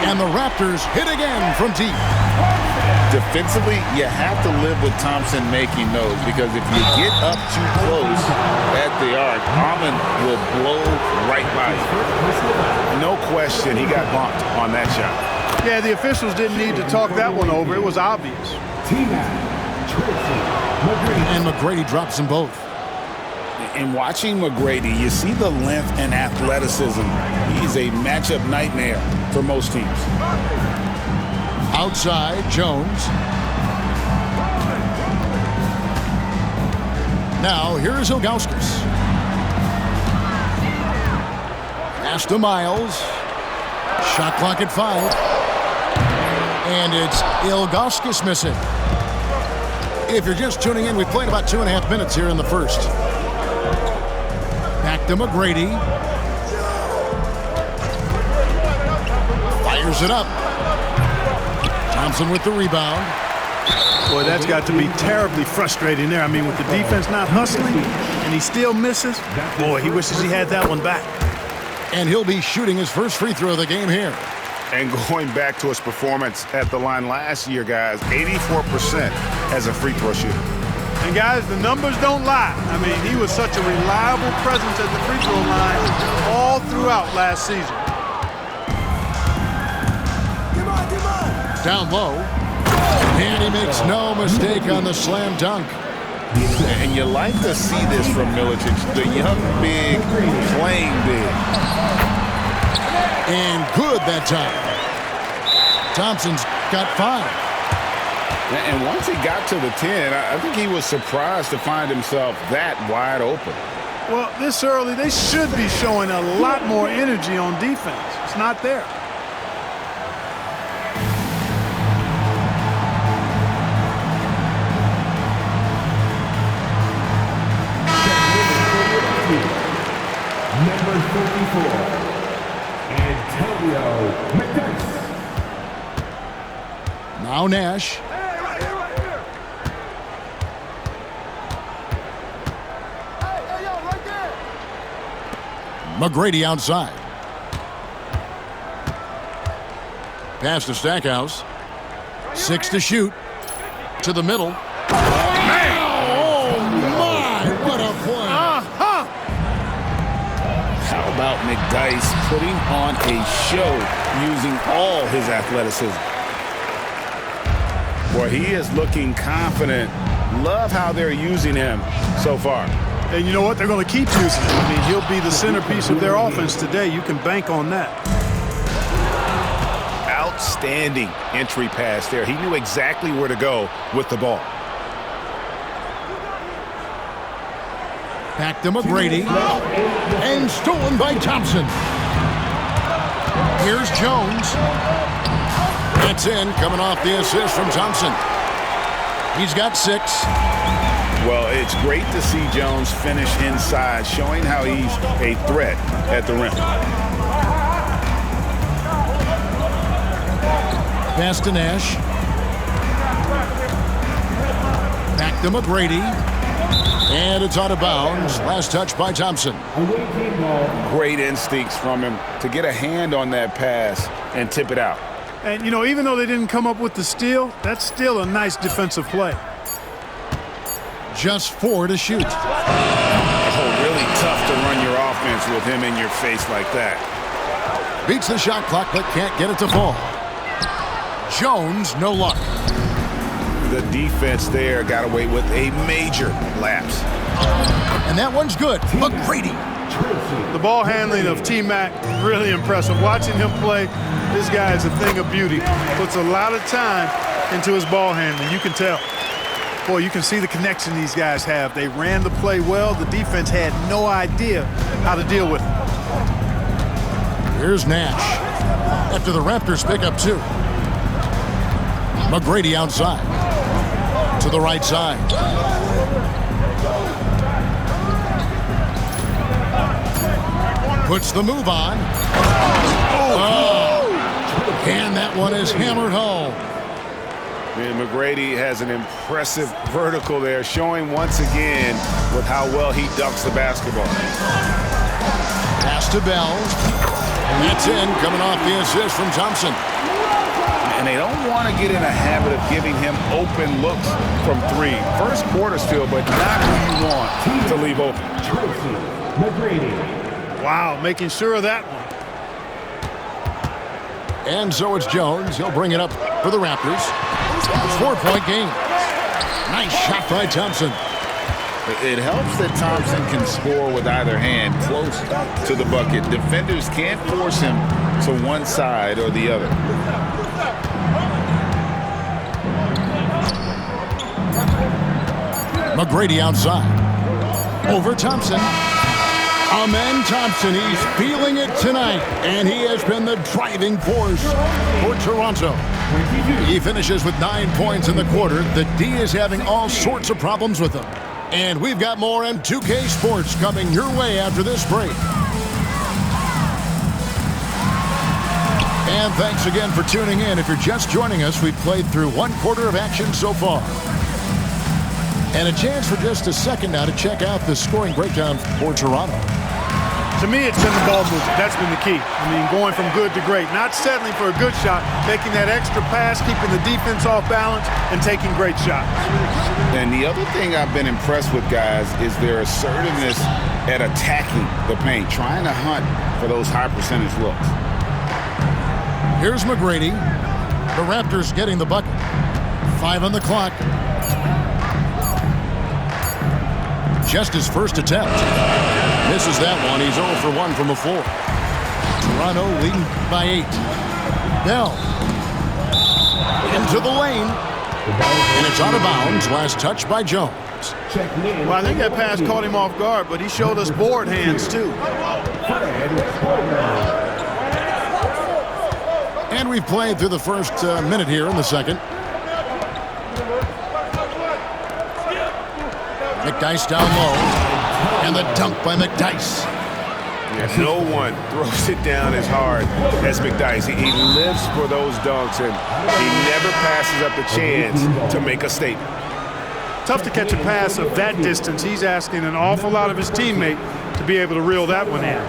And the Raptors hit again from deep. Defensively, you have to live with Thompson making those, because if you get up too close at the arc, Almond will blow right by you. No question, he got bumped on that shot. Yeah, the officials didn't need to talk that one over. It was obvious. And McGrady drops them both. In watching McGrady, you see the length and athleticism. He's a matchup nightmare for most teams. Outside, Jones. Now, here is Ilgauskas. Pass to Miles. Shot clock at 5. And it's Ilgauskas missing. If you're just tuning in, we've played about 2.5 minutes here in the first. Back to McGrady. Fires it up. Thompson with the rebound. Boy, that's got to be terribly frustrating there. I mean, with the defense not hustling and he still misses, boy, he wishes he had that one back. And he'll be shooting his first free throw of the game here. And going back to his performance at the line last year, guys, 84% as a free throw shooter. And, guys, the numbers don't lie. I mean, he was such a reliable presence at the free throw line all throughout last season. Down low. And he makes no mistake on the slam dunk. And you like to see this from Milicic, the young big playing big. And good that time. Thompson's got 5. And once he got to the 10, I think he was surprised to find himself that wide open. Well, this early, they should be showing a lot more energy on defense. It's not there. Number 34, Antonio McDyess. Now Nash. McGrady outside. Pass to Stackhouse. 6 to shoot. To the middle. How about McDyess putting on a show using all his athleticism? Boy, he is looking confident. Love how they're using him so far. And you know what? They're going to keep using him. I mean, he'll be the centerpiece of their offense today. You can bank on that. Outstanding entry pass there. He knew exactly where to go with the ball. Back to McGrady. And stolen by Thompson. Here's Jones. That's in, coming off the assist from Thompson. He's got 6. Well, it's great to see Jones finish inside, showing how he's a threat at the rim. Pass to Nash. Back to McGrady. And it's out of bounds. Last touch by Thompson. Great instincts from him to get a hand on that pass and tip it out. And, you know, even though they didn't come up with the steal, that's still a nice defensive play. Just 4 to shoot. Oh, really tough to run your offense with him in your face like that. Beats the shot clock, but can't get it to fall. Jones, no luck. The defense there got away with a major lapse. And that one's good. McGrady. The ball handling of T-Mac, really impressive. Watching him play, this guy is a thing of beauty. Puts a lot of time into his ball handling, you can tell. Boy, you can see the connection these guys have. They ran the play well. The defense had no idea how to deal with it. Here's Nash. After the Raptors pick up 2. McGrady outside. To the right side. Puts the move on. Oh. And that one is hammered home. And McGrady has an impressive vertical there, showing once again with how well he dunks the basketball. Pass to Bell. That's in, coming off the assist from Thompson. And they don't want to get in a habit of giving him open looks from three. First quarter still, but not who you want to leave open. Tracy McGrady. Wow, making sure of that one. And so it's Jones. He'll bring it up for the Raptors. 4-point game. Nice shot by Thompson. It helps that Thompson can score with either hand close to the bucket. Defenders can't force him to one side or the other. McGrady outside. Over Thompson. Amen Thompson. He's feeling it tonight. And he has been the driving force for Toronto. He finishes with 9 points in the quarter. The D is having all sorts of problems with him. And we've got more M2K Sports coming your way after this break. And thanks again for tuning in. If you're just joining us, we've played through 1 quarter of action so far. And a chance for just a second now to check out the scoring breakdown for Toronto. To me, it's been the ball movement. That's been the key. I mean, going from good to great. Not settling for a good shot, making that extra pass, keeping the defense off balance, and taking great shots. And the other thing I've been impressed with, guys, is their assertiveness at attacking the paint, trying to hunt for those high percentage looks. Here's McGrady. The Raptors getting the bucket. 5 on the clock. Just his first attempt. Misses that one. He's 0 for 1 from the floor. Toronto leading by 8. Bell. Into the lane. And it's out of bounds. Last touch by Jones. Well, I think that pass caught him off guard, but he showed us board hands, too. And we've played through the first minute here in the second. McDyess down low. And the dunk by McDyess. Yeah, no one throws it down as hard as McDyess. He lives for those dunks, and he never passes up the chance to make a statement. Tough to catch a pass of that distance. He's asking an awful lot of his teammate to be able to reel that one in.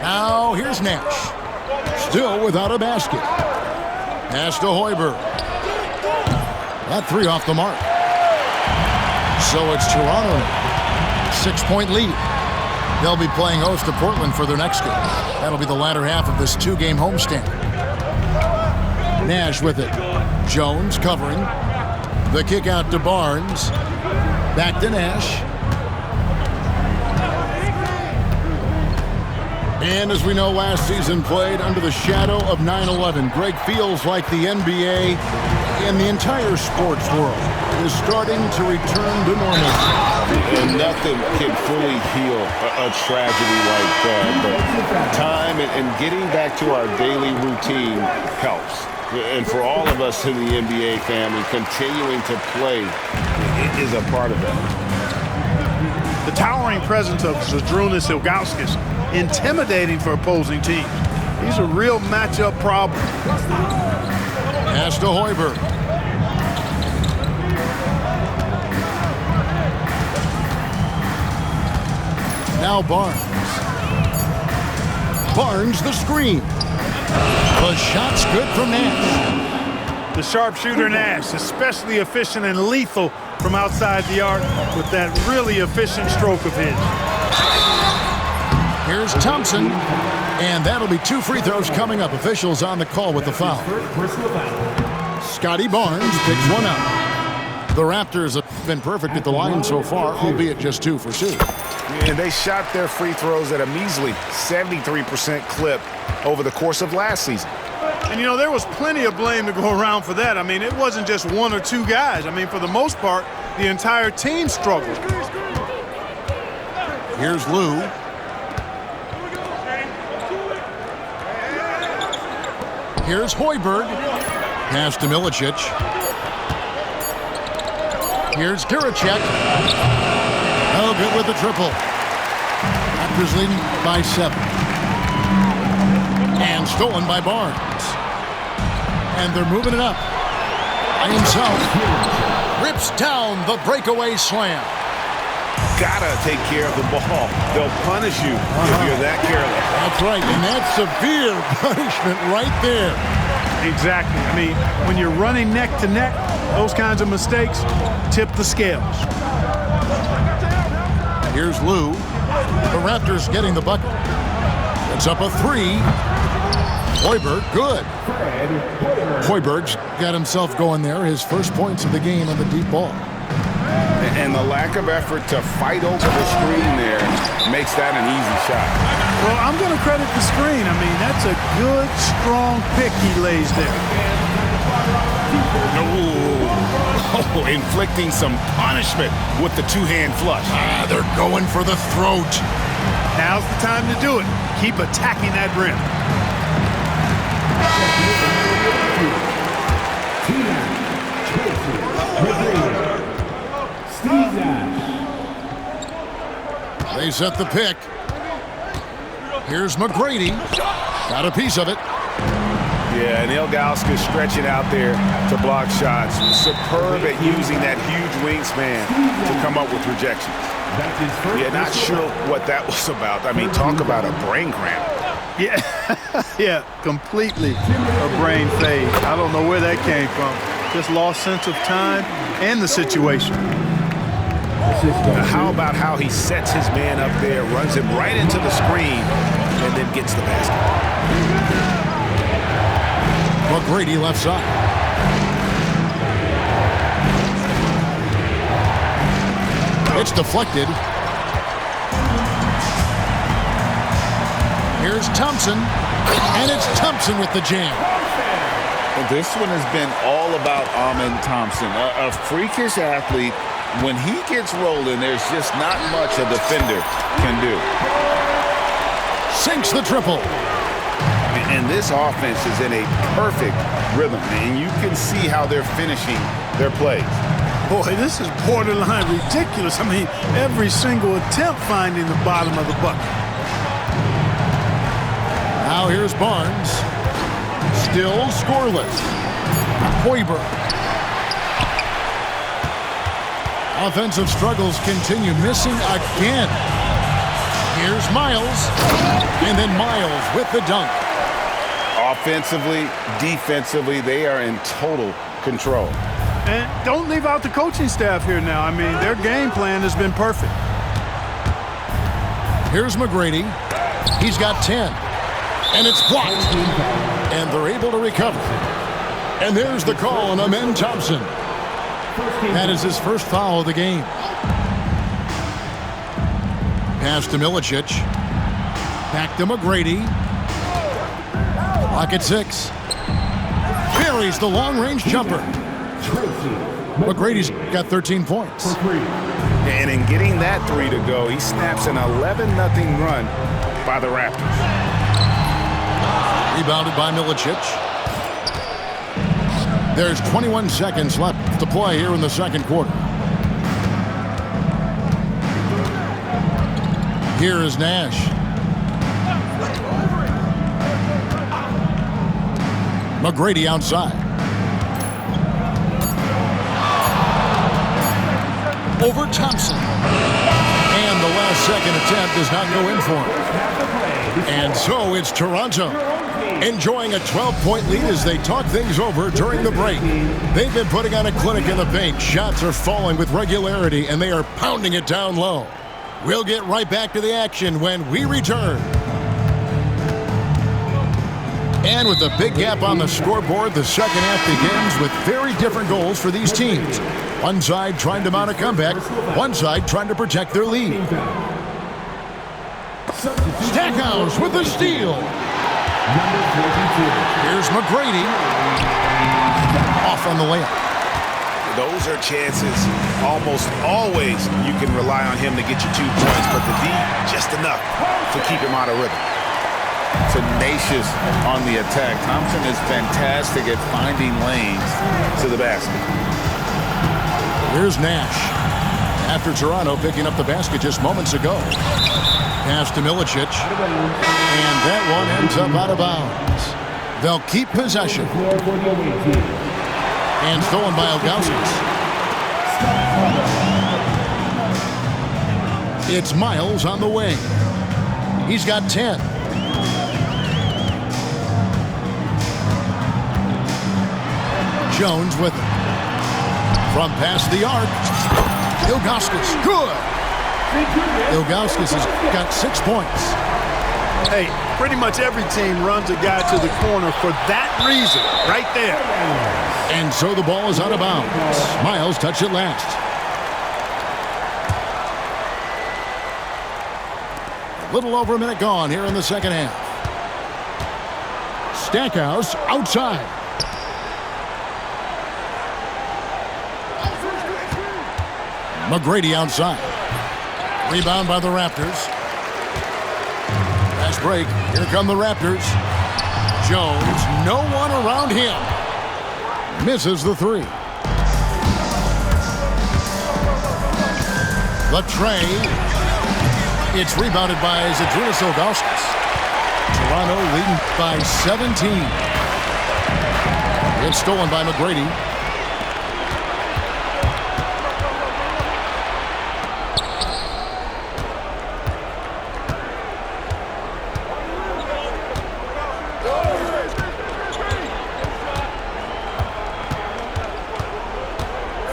Now here's Nash. Still without a basket. Pass to Hoiberg. That 3 off the mark. So it's Toronto now. 6-point lead. They'll be playing host to Portland for their next game. That'll be the latter half of this 2-game homestand. Nash with it. Jones covering. The kick out to Barnes. Back to Nash. And as we know, last season played under the shadow of 9/11. Greg, feels like the NBA and the entire sports world is starting to return to normal. And nothing can fully heal a tragedy like that. But time and getting back to our daily routine helps. And for all of us in the NBA family, continuing to play is a part of that. The towering presence of Zydrunas Ilgauskas, intimidating for opposing teams. He's a real matchup problem. Pass to Hoiberg. Now Barnes. Barnes the screen. The shot's good from Nash. The sharpshooter Nash, especially efficient and lethal from outside the arc with that really efficient stroke of his. Here's Thompson. And that'll be 2 free throws coming up. Officials on the call with the foul. Scotty Barnes picks one up. The Raptors have been perfect at the line so far, albeit just 2 for 2. And they shot their free throws at a measly 73% clip over the course of last season. And, you know, there was plenty of blame to go around for that. I mean, it wasn't just 1 or 2 guys. I mean, for the most part, the entire team struggled. Here's Lou. Here's Hoiberg. Pass to Milicic. Here's Kiricek. Oh, good with the triple. Raptors leading by 7. And stolen by Barnes. And they're moving it up. By himself. Rips down the breakaway slam. gotta take care of the ball. They'll punish you if you're that careless. That's right, and that's severe punishment right there. Exactly. I mean, when you're running neck to neck, those kinds of mistakes tip the scales. Here's Lou. The Raptors getting the bucket. It's up a 3. Hoiberg, good. Hoiberg's got himself going there. His first points of the game on the deep ball. And the lack of effort to fight over the screen there makes that an easy shot. Well, I'm going to credit the screen. I mean, that's a good, strong pick he lays there. Oh, inflicting some punishment with the two-hand flush. They're going for the throat. Now's the time to do it. Keep attacking that rim. Steve Nash. They set the pick. Here's McGrady. Got a piece of it. Yeah, and Ilgauskas stretching out there to block shots. Superb at using that huge wingspan to come up with rejections. Yeah, not sure what that was about. I mean, talk about a brain cramp. Yeah, yeah, completely a brain fade. I don't know where that came from. Just lost sense of time and the situation. How about how he sets his man up there, runs him right into the screen, and then gets the basket. McGrady left side. It's deflected. Here's Thompson, and it's Thompson with the jam. This one has been all about Amen Thompson, a freakish athlete. When he gets rolling, there's just not much a defender can do. Sinks the triple. And this offense is in a perfect rhythm, and you can see how they're finishing their plays. Boy, this is borderline ridiculous. I mean, every single attempt finding the bottom of the bucket. Now here's Barnes. Still scoreless. Hoiberg. Offensive struggles continue, missing again. Here's Miles, and then Miles with the dunk. Offensively, defensively, they are in total control. And don't leave out the coaching staff here now. I mean, their game plan has been perfect. Here's McGrady. He's got 10, and it's blocked. And they're able to recover. And there's the call on Amen Thompson. That is his first foul of the game. Pass to Milicic. Back to McGrady. Clock at 6. Buries the long-range jumper. McGrady's got 13 points. And in getting that 3 to go, he snaps an 11-0 run by the Raptors. Rebounded by Milicic. There's 21 seconds left to play here in the second quarter. Here is Nash. McGrady outside. Over Thompson. And the last second attempt does not go in for him. And so it's Toronto enjoying a 12-point lead as they talk things over during the break. They've been putting on a clinic in the paint. Shots are falling with regularity, and they are pounding it down low. We'll get right back to the action when we return. And with a big gap on the scoreboard, the second half begins with very different goals for these teams. One side trying to mount a comeback, one side trying to protect their lead. Stackhouse with the steal. Here's McGrady. Off on the layup. Those are chances. Almost always you can rely on him to get you 2 points, but the D, just enough to keep him out of rhythm. Tenacious on the attack. Thompson is fantastic at finding lanes to the basket. Here's Nash. After Toronto picking up the basket just moments ago. Pass to Milicic. And that one ends up out of bounds. They'll keep possession. And stolen by Ilgauskas. It's Miles on the wing. He's got 10. Jones with it. From past the arc. Ilgauskas, good. Ilgauskas has got 6 points. Hey, pretty much every team runs a guy to the corner for that reason, right there. And so the ball is out of bounds. Miles touched it last. A little over a minute gone here in the second half. Stackhouse outside. McGrady outside. Rebound by the Raptors. Fast break. Here come the Raptors. Jones, no one around him. Misses the three. The tray. It's rebounded by Zydrunas Ilgauskas. Toronto leading by 17. It's stolen by McGrady.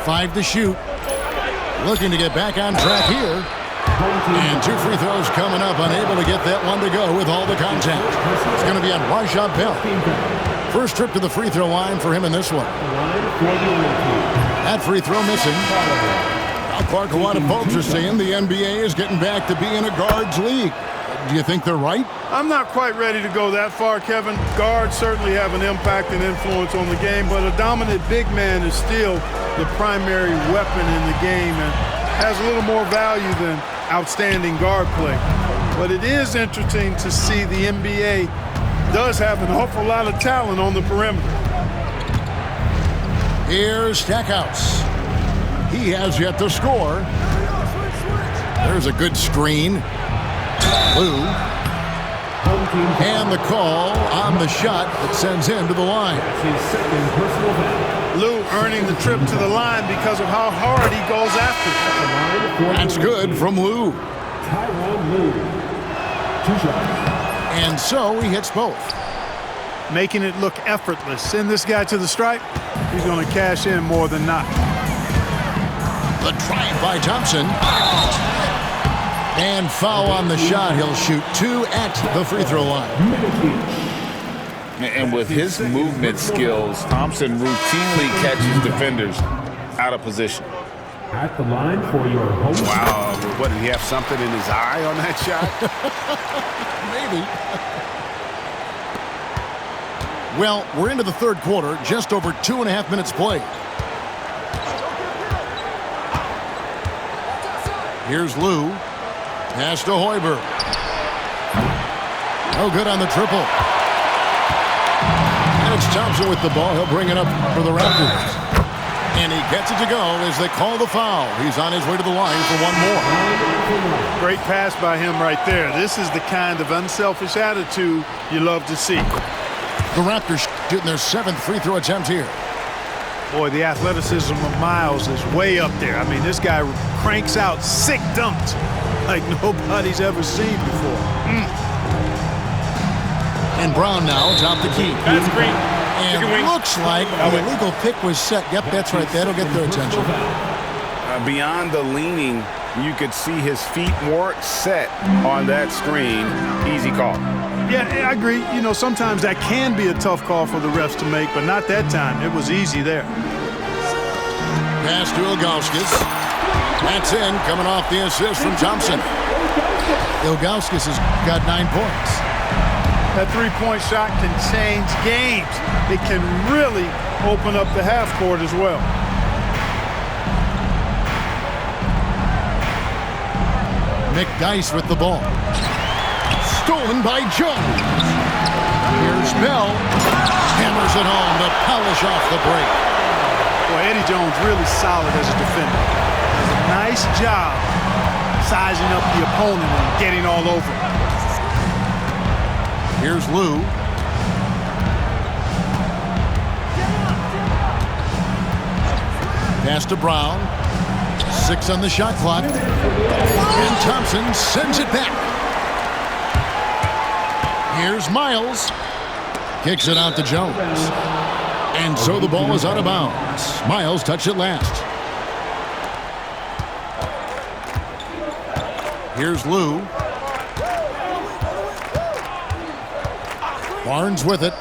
Five to shoot. Looking to get back on track here. And 2 free throws coming up. Unable to get that one to go with all the contact. It's going to be on Rashad Bell. First trip to the free throw line for him in this one. That free throw missing. Now Clark, a lot of folks are saying the NBA is getting back to being a guards league. Do you think they're right? I'm not quite ready to go that far, Kevin. Guards certainly have an impact and influence on the game, but a dominant big man is still the primary weapon in the game and has a little more value than outstanding guard play. But it is interesting to see the NBA does have an awful lot of talent on the perimeter. Here's Stackhouse. He has yet to score. There's a good screen. Lou. And the call on the shot that sends him to the line. Lou earning the trip to the line because of how hard he goes after it. That's good from Lou. Tyronn Lue. 2 shots. And so he hits both. Making it look effortless. Send this guy to the stripe. He's going to cash in more than not. The drive by Thompson. And foul on the shot. He'll shoot 2 at the free throw line. And with his movement skills, Thompson routinely catches defenders out of position. At the line for your home. Wow, what, did he have something in his eye on that shot? Maybe. Well, we're into the third quarter, just over 2.5 minutes played. Here's Lou. Pass to Hoiberg. No good on the triple. And it's Thompson with the ball. He'll bring it up for the Raptors. And he gets it to go as they call the foul. He's on his way to the line for one more. Great pass by him right there. This is the kind of unselfish attitude you love to see. The Raptors shooting their 7th free throw attempt here. Boy, the athleticism of Miles is way up there. I mean, this guy cranks out sick dunks like nobody's ever seen before. And Brown now atop the key. That's great. And looks like the illegal pick was set. Yep, that's right. That'll get their attention. Beyond the leaning, you could see his feet more set on that screen. Easy call. Yeah, I agree. You know, sometimes that can be a tough call for the refs to make, but not that time. It was easy there. Pass to Ilgauskas. That's in, coming off the assist from Thompson. Ilgauskas has got 9 points. That three-point shot can change games. It can really open up the half court as well. McDyess with the ball. Stolen by Jones. Here's Bell. Hammers it home to polish off the break. Boy, Eddie Jones really solid as a defender. Does a nice job sizing up the opponent and getting all over him. Here's Lou. Pass to Brown. 6 on the shot clock. And Thompson sends it back. Here's Miles. Kicks it out to Jones. And so the ball is out of bounds. Miles touched it last. Here's Lou. Barnes with it.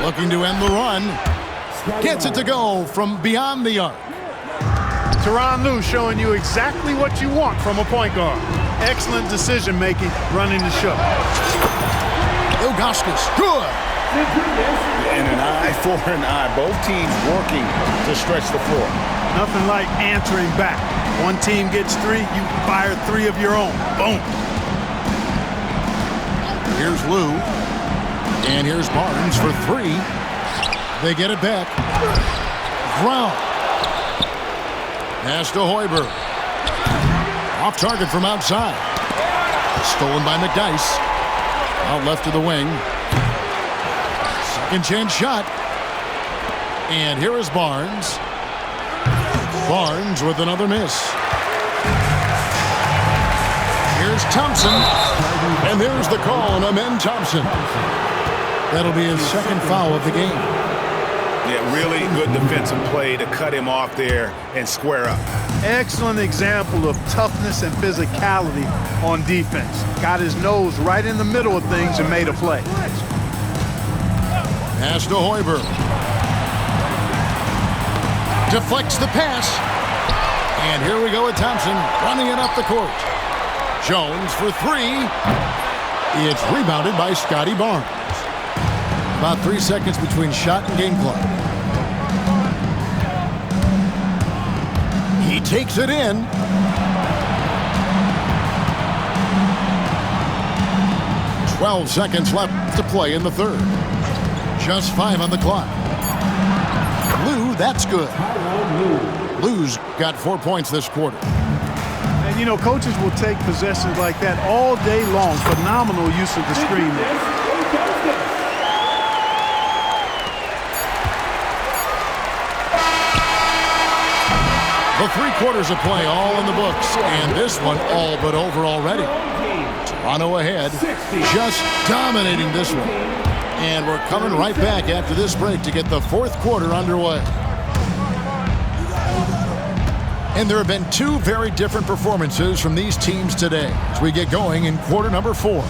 Looking to end the run. Gets it to go from beyond the arc. Tyronn Lue showing you exactly what you want from a point guard. Excellent decision-making running the show. Ilgauskas, good. And an eye for an eye. Both teams working to stretch the floor. Nothing like answering back. One team gets 3, you fire 3 of your own. Boom. Here's Lou. And here's Barnes for 3. They get it back. Brown. Pass to Hoiberg. Off target from outside. Stolen by McDyess. Out left to the wing. Second chance shot. And here is Barnes. Barnes with another miss. Here's Thompson. And there's the call on Amen Thompson. That'll be his second foul of the game. Yeah, really good defensive play to cut him off there and square up. Excellent example of toughness and physicality on defense. Got his nose right in the middle of things and made a play. Pass to Hoiberg. Deflects the pass. And here we go with Thompson running it up the court. Jones for 3. It's rebounded by Scotty Barnes. About 3 seconds between shot and game clock. He takes it in. "12 seconds left to play in the third. Just 5 on the clock. Lou, that's good. Lou's got 4 points this quarter. And, you know, coaches will take possessions like that all day long. Phenomenal use of the screen there. The 3 quarters of play all in the books, and this one all but over already. Toronto ahead, just dominating this one. And we're coming right back after this break to get the 4th quarter underway. And there have been 2 very different performances from these teams today as we get going in quarter number 4.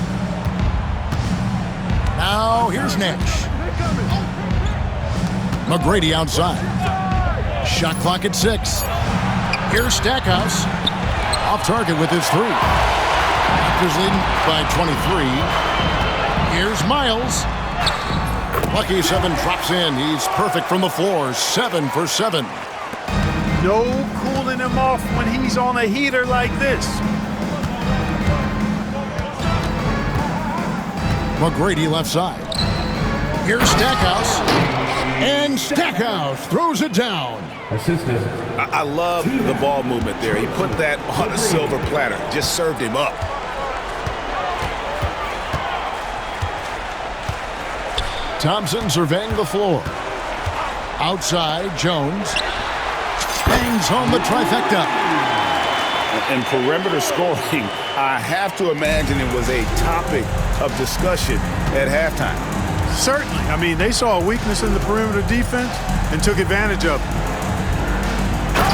Now here's Nash. McGrady outside. Shot clock at 6. Here's Stackhouse. Off target with his 3. Raptors leading by 23. Here's Miles. Lucky 7 drops in. He's perfect from the floor. 7 for 7. No cooling him off when he's on a heater like this. McGrady left side. Here's Stackhouse. And Stackhouse throws it down. Assistant. I love the ball movement there. He put that on a silver platter. Just served him up. Thompson surveying the floor. Outside, Jones. Bangs home the trifecta. And perimeter scoring, I have to imagine it was a topic of discussion at halftime. Certainly. I mean, they saw a weakness in the perimeter defense and took advantage of it.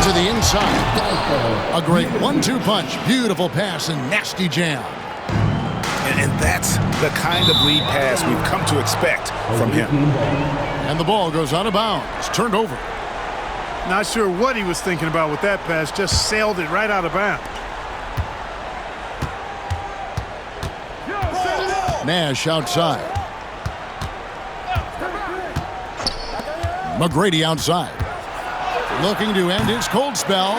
To the inside. A great 1-2 punch. Beautiful pass and nasty jam. And that's the kind of lead pass we've come to expect from him. And the ball goes out of bounds. Turned over. Not sure what he was thinking about with that pass. Just sailed it right out of bounds. Nash outside. McGrady outside. Looking to end his cold spell.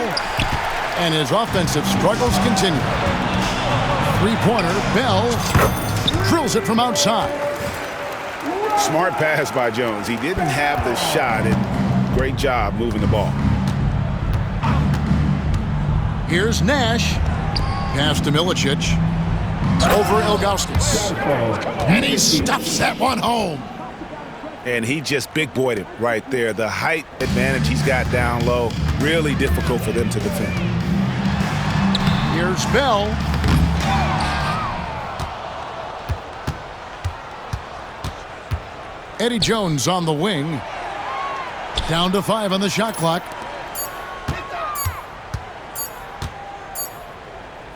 And his offensive struggles continue. 3-pointer, Bell drills it from outside. Smart pass by Jones. He didn't have the shot, and great job moving the ball. Here's Nash. Pass to Milicic. Over Ilgauskas. And he stuffs that one home. And he just big-boyed it right there. The height advantage he's got down low, really difficult for them to defend. Here's Bell. Eddie Jones on the wing. Down to 5 on the shot clock.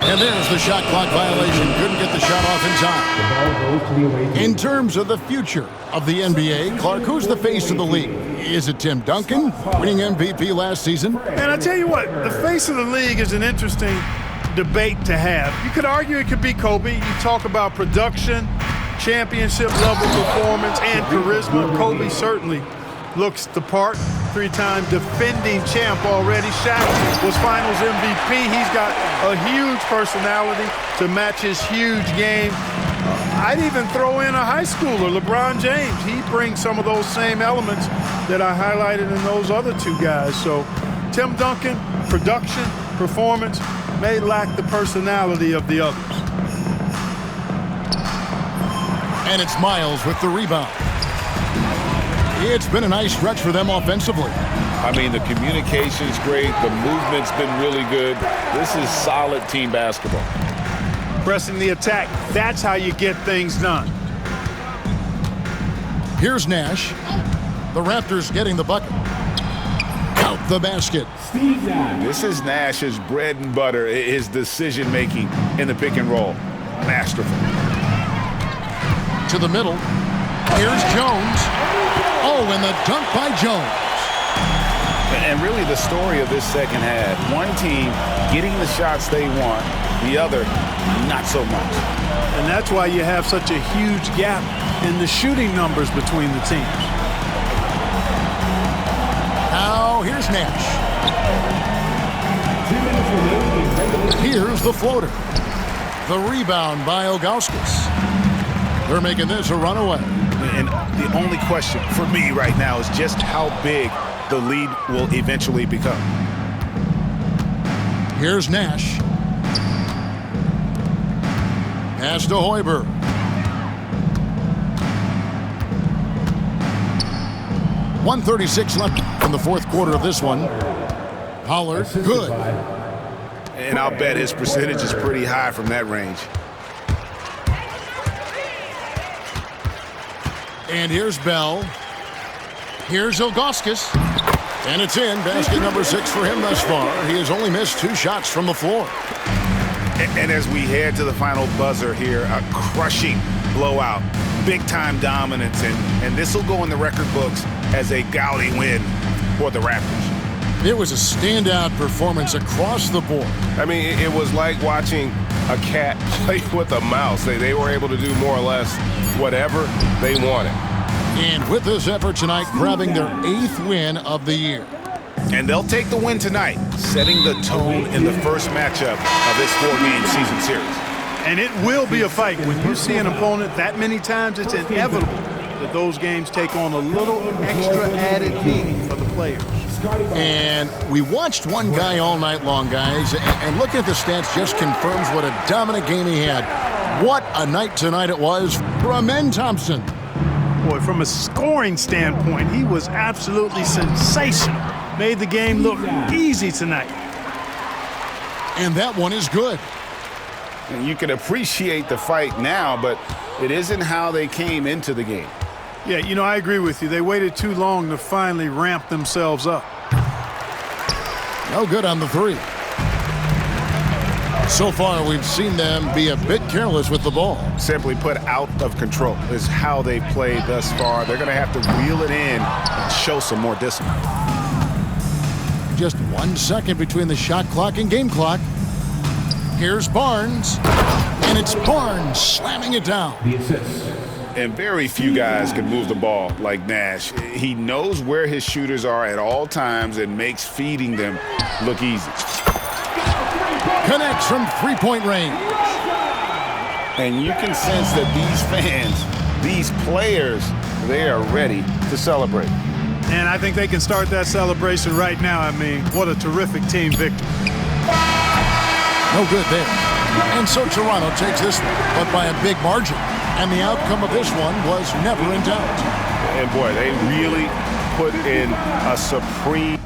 And there's the shot clock violation. Couldn't get the shot off in time. The ball goes to the away team. In terms of the future of the NBA, Clark, who's the face of the league? Is it Tim Duncan, winning MVP last season? And I tell you what, the face of the league is an interesting debate to have. You could argue it could be Kobe. You talk about production, championship level performance, and charisma. Kobe certainly looks the part. 3-time defending champ already. Shaq was finals MVP. He's got a huge personality to match his huge game. I'd even throw in a high schooler, LeBron James. He brings some of those same elements that I highlighted in those other two guys. So Tim Duncan, production, performance, may lack the personality of the others. And it's Miles with the rebound. It's been a nice stretch for them offensively. I mean, the communication's great. The movement's been really good. This is solid team basketball. Pressing the attack, that's how you get things done. Here's Nash. The Raptors getting the bucket. Out the basket. Steve Nash. This is Nash's bread and butter, his decision-making in the pick and roll. Masterful. To the middle. Here's Jones. Oh, and the dunk by Jones. And really the story of this second half, one team getting the shots they want, the other not so much. And that's why you have such a huge gap in the shooting numbers between the teams. Now, here's Nash. 2 minutes remaining. Here's the floater. The rebound by Ilgauskas. They're making this a runaway. And the only question for me right now is just how big the lead will eventually become. Here's Nash. Pass to Hoiberg. .136 left in the fourth quarter of this one. Pollard, good. And I'll bet his percentage is pretty high from that range. And here's Bell. Here's Ilgauskas. And it's in. Basket number 6 for him thus far. He has only missed 2 shots from the floor. And as we head to the final buzzer here, a crushing blowout, big-time dominance, and this will go in the record books as a gaudy win for the Raptors. It was a standout performance across the board. I mean, it was like watching a cat play with a mouse. They were able to do more or less whatever they wanted. And with this effort tonight, grabbing their 8th win of the year. And they'll take the win tonight, setting the tone in the first matchup of this 4-game season series. And it will be a fight. When you see an opponent that many times, it's inevitable that those games take on a little extra added meaning for the players. And we watched one guy all night long, guys, and looking at the stats just confirms what a dominant game he had. What a night tonight it was for Amen Thompson. Boy, from a scoring standpoint, he was absolutely sensational. Made the game look easy tonight. And that one is good. And you can appreciate the fight now, but it isn't how they came into the game. Yeah, you know, I agree with you. They waited too long to finally ramp themselves up. No good on the 3. So far, we've seen them be a bit careless with the ball. Simply put, out of control is how they played thus far. They're going to have to reel it in and show some more discipline. Just 1 second between the shot clock and game clock. Here's Barnes, and it's Barnes slamming it down. The assist. And very few guys can move the ball like Nash. He knows where his shooters are at all times and makes feeding them look easy. Connects from 3-point range. And you can sense that these fans, these players, they are ready to celebrate. And I think they can start that celebration right now. I mean, what a terrific team victory. No good there. And so Toronto takes this one, but by a big margin. And the outcome of this one was never in doubt. And boy, they really put in a supreme